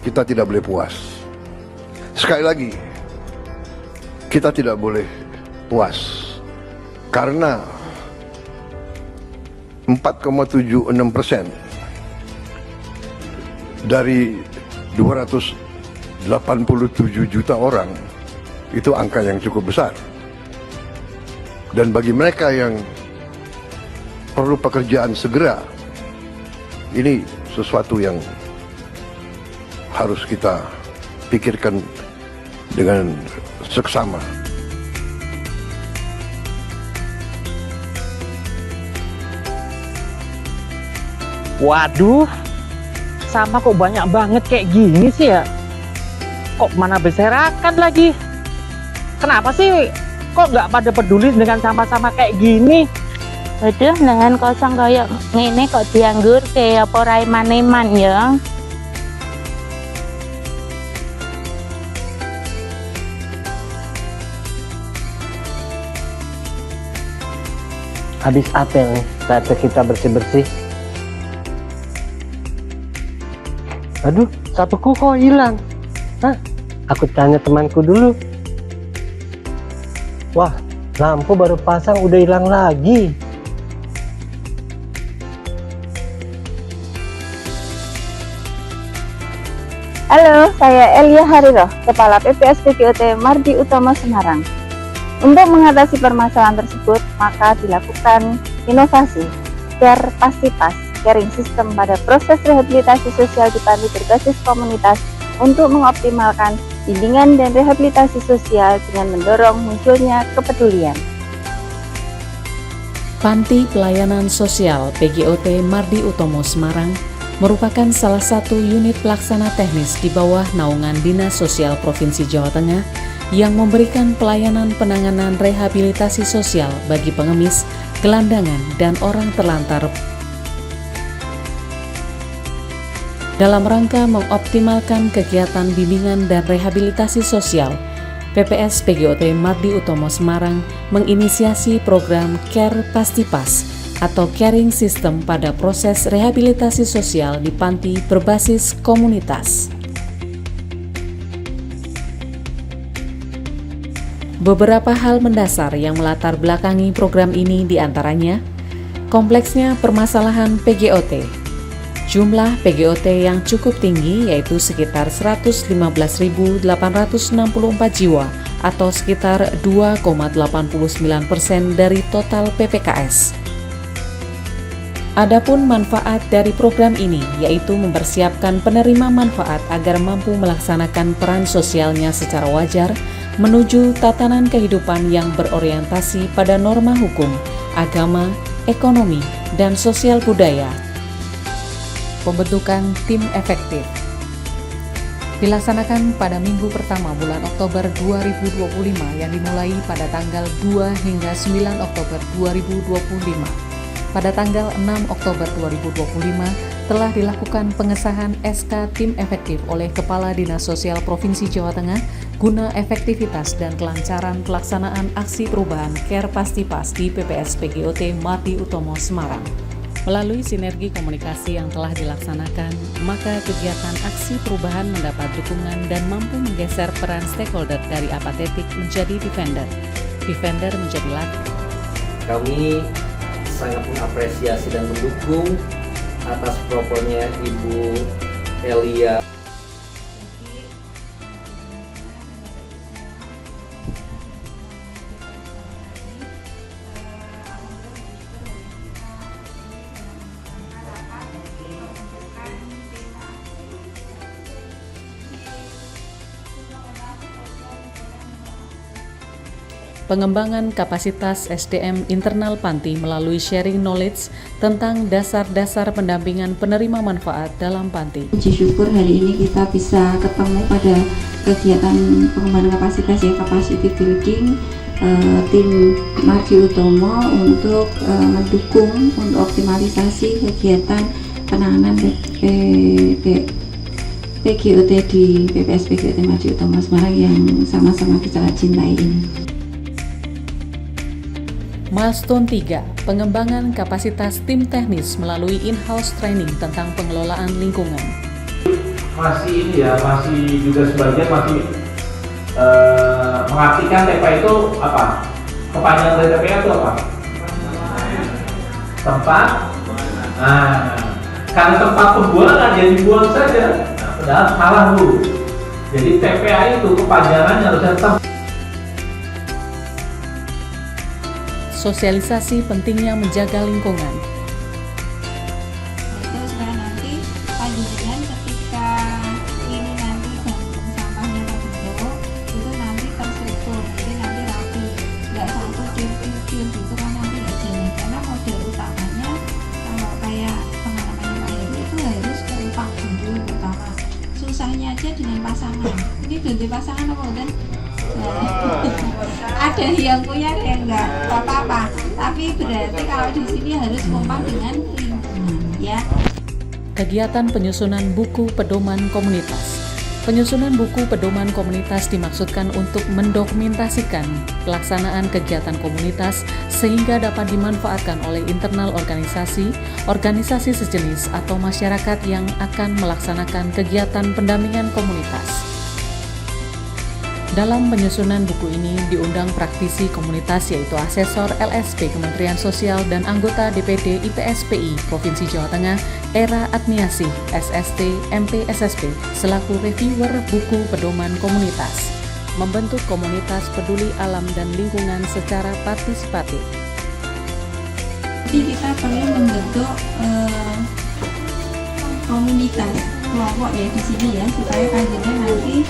kita tidak boleh puas. Sekali lagi, kita tidak boleh puas karena 4,76% dari 287 juta orang itu angka yang cukup besar. Dan bagi mereka yang perlu pekerjaan segera, ini sesuatu yang harus kita pikirkan dengan seksama. Waduh, sama kok banyak banget kayak gini sih ya. Kok mana berserakan lagi? Kenapa sih kok nggak pada peduli dengan sama-sama kayak gini? Waduh, dengan kosong kayak ngene kok dianggur kayak apa rai maneman ya. Habis apel nih, saatnya kita bersih-bersih. Aduh, sapuku kok hilang? Hah? Aku tanya temanku dulu. Wah, lampu baru pasang udah hilang lagi. Halo, saya Elia Hariro, Kepala PPS PGOT Mardi Utomo Semarang. Untuk mengatasi permasalahan tersebut, maka dilakukan inovasi Care Pasti Pas, caring system pada proses rehabilitasi sosial di panti berbasis komunitas untuk mengoptimalkan bimbingan dan rehabilitasi sosial dengan mendorong munculnya kepedulian. Panti Pelayanan Sosial PGOT Mardi Utomo Semarang merupakan salah satu unit pelaksana teknis di bawah naungan Dinas Sosial Provinsi Jawa Tengah yang memberikan pelayanan penanganan rehabilitasi sosial bagi pengemis, gelandangan, dan orang terlantar. Dalam rangka mengoptimalkan kegiatan bimbingan dan rehabilitasi sosial, PPS PGOT Mardi Utomo Semarang menginisiasi program Care Pasti Pas atau caring system pada proses rehabilitasi sosial di panti berbasis komunitas. Beberapa hal mendasar yang melatar belakangi program ini diantaranya kompleksnya permasalahan PGOT, jumlah PGOT yang cukup tinggi yaitu sekitar 115.864 jiwa atau sekitar 2,89% dari total PPKS. Adapun manfaat dari program ini yaitu mempersiapkan penerima manfaat agar mampu melaksanakan peran sosialnya secara wajar menuju tatanan kehidupan yang berorientasi pada norma hukum, agama, ekonomi, dan sosial budaya. Pembentukan tim efektif dilaksanakan pada minggu pertama bulan Oktober 2025 yang dimulai pada tanggal 2 hingga 9 Oktober 2025. Pada tanggal 6 Oktober 2025 telah dilakukan pengesahan SK Tim Efektif oleh Kepala Dinas Sosial Provinsi Jawa Tengah guna efektivitas dan kelancaran pelaksanaan aksi perubahan Care Pasti Pas di PPS PGOT Mardi Utomo Semarang. Melalui sinergi komunikasi yang telah dilaksanakan, maka kegiatan aksi perubahan mendapat dukungan dan mampu menggeser peran stakeholder dari apatetik menjadi defender. Defender menjadi latih. Kami sangat mengapresiasi dan mendukung atas proposnya Ibu Elia. Pengembangan kapasitas SDM internal Panti melalui sharing knowledge tentang dasar-dasar pendampingan penerima manfaat dalam Panti. Puji syukur hari ini kita bisa ketemu pada kegiatan pengembangan kapasitas ya, capacity building tim Mardi Utomo untuk mendukung untuk optimalisasi kegiatan penanganan PGOT di PPS PGOT Mardi Utomo Semarang yang sama-sama kita cintai ini. Milestone 3, pengembangan kapasitas tim teknis melalui in-house training tentang pengelolaan lingkungan. masih ini ya, masih juga sebagian masih mengartikan TPA itu apa? Kepanjangan dari TPA itu apa? Tempat. Nah, karena tempat pembuangan jadi buang saja. Nah, padahal salah dulu. Jadi TPA itu kepanjangannya harusnya tempat. Sosialisasi pentingnya menjaga lingkungan. Itu supaya nanti panjenengan ketika ini nanti gantung sampahnya terbentuk itu nanti terstruktur, jadi nanti rapi, nggak satu cium-cium gitu kan nanti nggak jalan. Karena model utamanya kalau kayak pengalaman Pak Heri itu harus kompak dulu pertama. Susahnya aja dengan pasangan. Ini ganti pasangan apa kan? Ada yang punya, ada yang enggak, apa-apa. Tapi berarti kalau di sini harus kompak dengan lingkungan, ya. Kegiatan penyusunan buku pedoman komunitas. Penyusunan buku pedoman komunitas dimaksudkan untuk mendokumentasikan pelaksanaan kegiatan komunitas sehingga dapat dimanfaatkan oleh internal organisasi, organisasi sejenis atau masyarakat yang akan melaksanakan kegiatan pendampingan komunitas. Dalam penyusunan buku ini diundang praktisi komunitas yaitu asesor LSP Kementerian Sosial dan anggota DPD IPSPI Provinsi Jawa Tengah Era Admiasih SST MPSSP selaku reviewer buku pedoman komunitas. Membentuk komunitas peduli alam dan lingkungan secara partisipatif. Jadi kita perlu membentuk komunitas kelompok ya di sini ya, supaya panjenengan nanti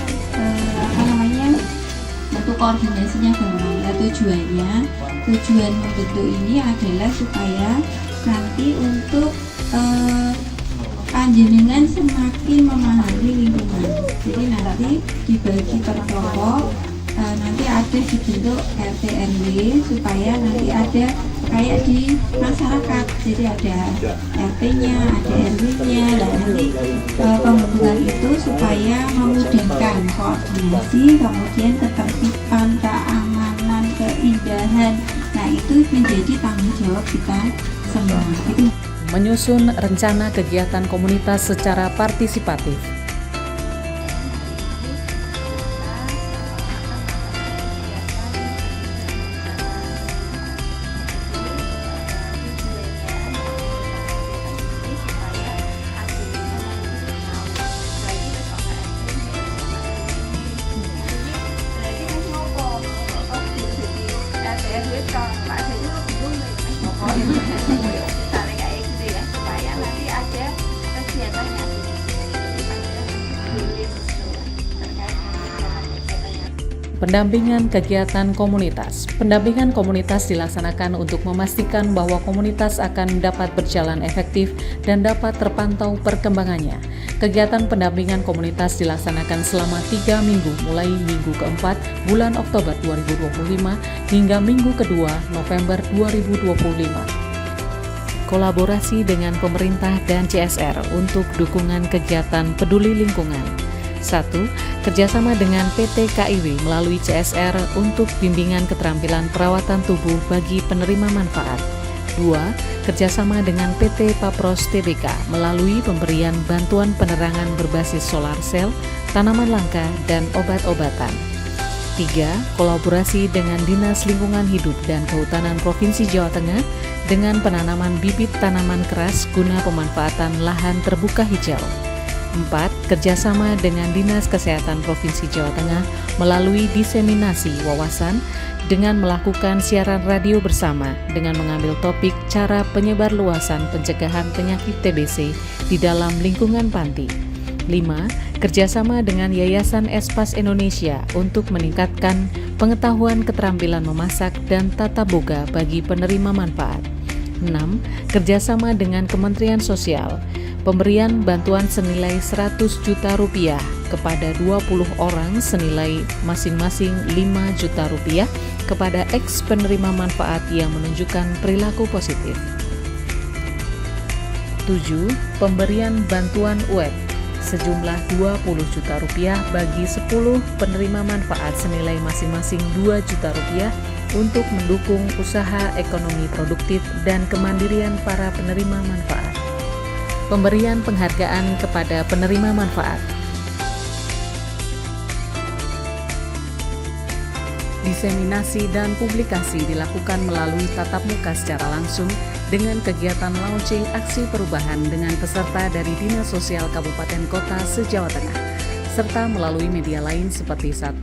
untuk koordinasinya gampang. Nah, tujuan membentuk ini adalah supaya nanti untuk panjenengan semakin memahami lingkungan. Jadi nanti dibagi per kelompok, nanti ada dibentuk RT RW supaya nanti ada kayak di masyarakat. Jadi ada RT-nya, ada RW-nya. Dan nanti pembentukan itu supaya memudahkan koordinasi, kemudian ketertiban, keamanan, keindahan. Nah, itu menjadi tanggung jawab kita semua. Itu Menyusun rencana kegiatan komunitas secara partisipatif. Pendampingan kegiatan komunitas. Pendampingan komunitas dilaksanakan untuk memastikan bahwa komunitas akan dapat berjalan efektif dan dapat terpantau perkembangannya. Kegiatan pendampingan komunitas dilaksanakan selama 3 minggu mulai minggu keempat bulan Oktober 2025 hingga minggu kedua November 2025. Kolaborasi dengan pemerintah dan CSR untuk dukungan kegiatan peduli lingkungan. 1. Kerjasama dengan PT KIW melalui CSR untuk bimbingan keterampilan perawatan tubuh bagi penerima manfaat. 2. Kerjasama dengan PT Papros Tbk melalui pemberian bantuan penerangan berbasis solar cell, tanaman langka, dan obat-obatan. 3. Kolaborasi dengan Dinas Lingkungan Hidup dan Kehutanan Provinsi Jawa Tengah dengan penanaman bibit tanaman keras guna pemanfaatan lahan terbuka hijau. 4. Kerjasama dengan Dinas Kesehatan Provinsi Jawa Tengah melalui diseminasi wawasan dengan melakukan siaran radio bersama dengan mengambil topik cara penyebarluasan pencegahan penyakit TBC di dalam lingkungan panti. 5. Kerjasama dengan Yayasan Espas Indonesia untuk meningkatkan pengetahuan keterampilan memasak dan tata boga bagi penerima manfaat. 6. Kerjasama dengan Kementerian Sosial, pemberian bantuan senilai 100 juta rupiah kepada 20 orang senilai masing-masing 5 juta rupiah kepada ex penerima manfaat yang menunjukkan perilaku positif. 7. Pemberian bantuan web sejumlah 20 juta rupiah bagi 10 penerima manfaat senilai masing-masing 2 juta rupiah untuk mendukung usaha ekonomi produktif dan kemandirian para penerima manfaat. Pemberian penghargaan kepada penerima manfaat. Diseminasi dan publikasi dilakukan melalui tatap muka secara langsung dengan kegiatan launching aksi perubahan dengan peserta dari Dinas Sosial Kabupaten Kota se-Jawa Tengah, serta melalui media lain seperti 1.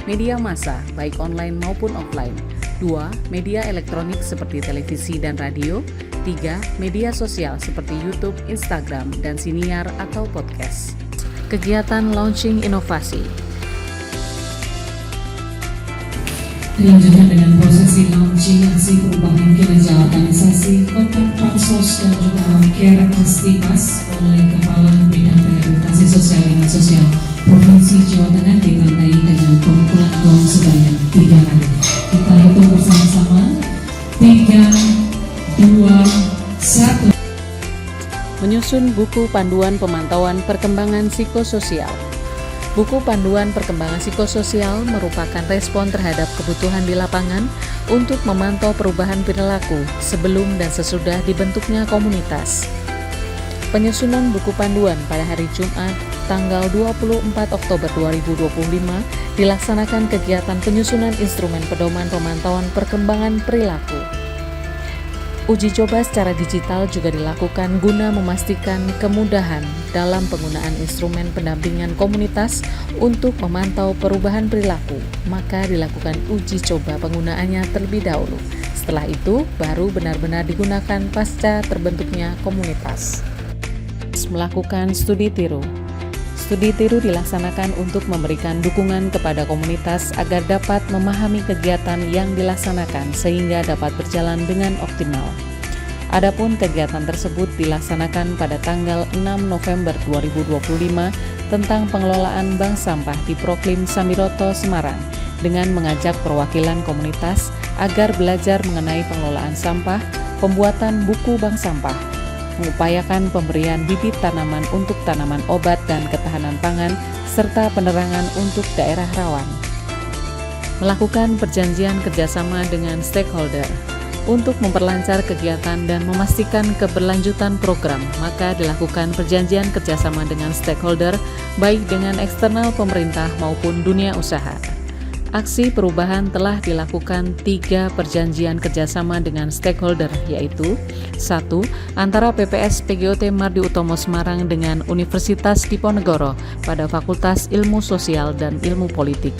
Media massa, baik online maupun offline, 2. Media elektronik seperti televisi dan radio, 3. Media sosial seperti YouTube, Instagram, dan siniar atau podcast. Kegiatan launching inovasi. Dilanjutkan dengan prosesi launching aksi perubahan kinerja organisasi konten Pansos dan juga Care Pastipas oleh Kepala Bidang Rehabilitasi Sosial Dinas Sosial Provinsi Jawa Tengah ditandai dengan pemukulan gong sebanyak 3 kali. Kita hitung bersama-sama 3, 2, 1. Menyusun buku panduan pemantauan perkembangan psikososial. Buku panduan perkembangan psikososial merupakan respon terhadap kebutuhan di lapangan untuk memantau perubahan perilaku sebelum dan sesudah dibentuknya komunitas. Penyusunan buku panduan pada hari Jumat, tanggal 24 Oktober 2025, dilaksanakan kegiatan penyusunan instrumen pedoman pemantauan perkembangan perilaku. Uji coba secara digital juga dilakukan guna memastikan kemudahan dalam penggunaan instrumen pendampingan komunitas untuk memantau perubahan perilaku, maka dilakukan uji coba penggunaannya terlebih dahulu. Setelah itu, baru benar-benar digunakan pasca terbentuknya komunitas. Melakukan studi tiru. Studi tiru dilaksanakan untuk memberikan dukungan kepada komunitas agar dapat memahami kegiatan yang dilaksanakan sehingga dapat berjalan dengan optimal. Adapun kegiatan tersebut dilaksanakan pada tanggal 6 November 2025 tentang pengelolaan bank sampah di Proklim Samiroto, Semarang dengan mengajak perwakilan komunitas agar belajar mengenai pengelolaan sampah, pembuatan buku bank sampah, mengupayakan pemberian bibit tanaman untuk tanaman obat dan ketahanan pangan, serta penerangan untuk daerah rawan. Melakukan perjanjian kerjasama dengan stakeholder. Untuk memperlancar kegiatan dan memastikan keberlanjutan program, maka dilakukan perjanjian kerjasama dengan stakeholder, baik dengan eksternal pemerintah maupun dunia usaha. Aksi perubahan telah dilakukan 3 perjanjian kerjasama dengan stakeholder, yaitu 1. Antara PPS PGOT Mardi Utomo Semarang dengan Universitas Diponegoro pada Fakultas Ilmu Sosial dan Ilmu Politik,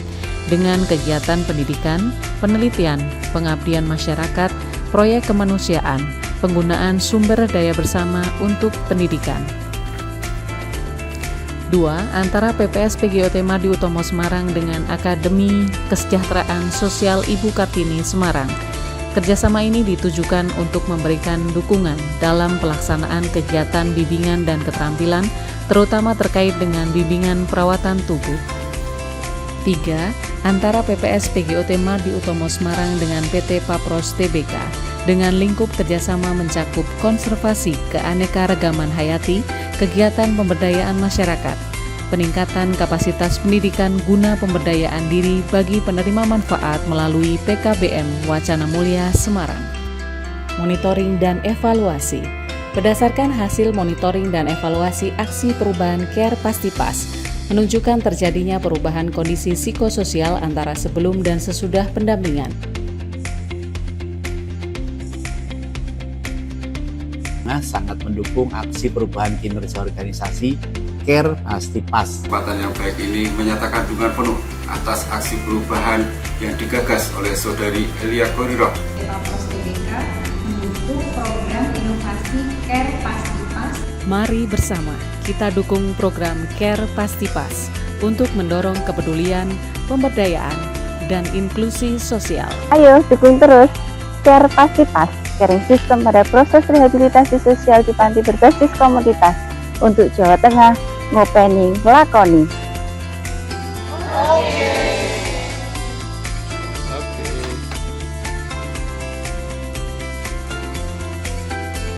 dengan kegiatan pendidikan, penelitian, pengabdian masyarakat, proyek kemanusiaan, penggunaan sumber daya bersama untuk pendidikan. 2. Antara PPS PGOT Mardi Utomo Semarang dengan Akademi Kesejahteraan Sosial Ibu Kartini Semarang. Kerjasama ini ditujukan untuk memberikan dukungan dalam pelaksanaan kegiatan bimbingan dan keterampilan, terutama terkait dengan bimbingan perawatan tubuh. 3. Antara PPS PGOT Mardi Utomo Semarang dengan PT Papros Tbk dengan lingkup kerjasama mencakup konservasi keanekaragaman hayati, kegiatan pemberdayaan masyarakat, peningkatan kapasitas pendidikan guna pemberdayaan diri bagi penerima manfaat melalui PKBM Wacana Mulia Semarang. Monitoring dan evaluasi. Berdasarkan hasil monitoring dan evaluasi aksi perubahan Care Pastipas, menunjukkan terjadinya perubahan kondisi psikososial antara sebelum dan sesudah pendampingan. Sangat mendukung aksi perubahan kinerja organisasi Care Pastipas. Kesempatan yang baik ini menyatakan dukungan penuh atas aksi perubahan yang digagas oleh Saudari Elia Khairoh. Papros Tbk mendukung program inovasi Care Pastipas. Mari bersama kita dukung program Care Pastipas untuk mendorong kepedulian, pemberdayaan, dan inklusi sosial. Ayo dukung terus Care Pastipas, sharing sistem pada proses rehabilitasi sosial di panti berbasis komunitas untuk Jawa Tengah, ngopeni, ngelakoni.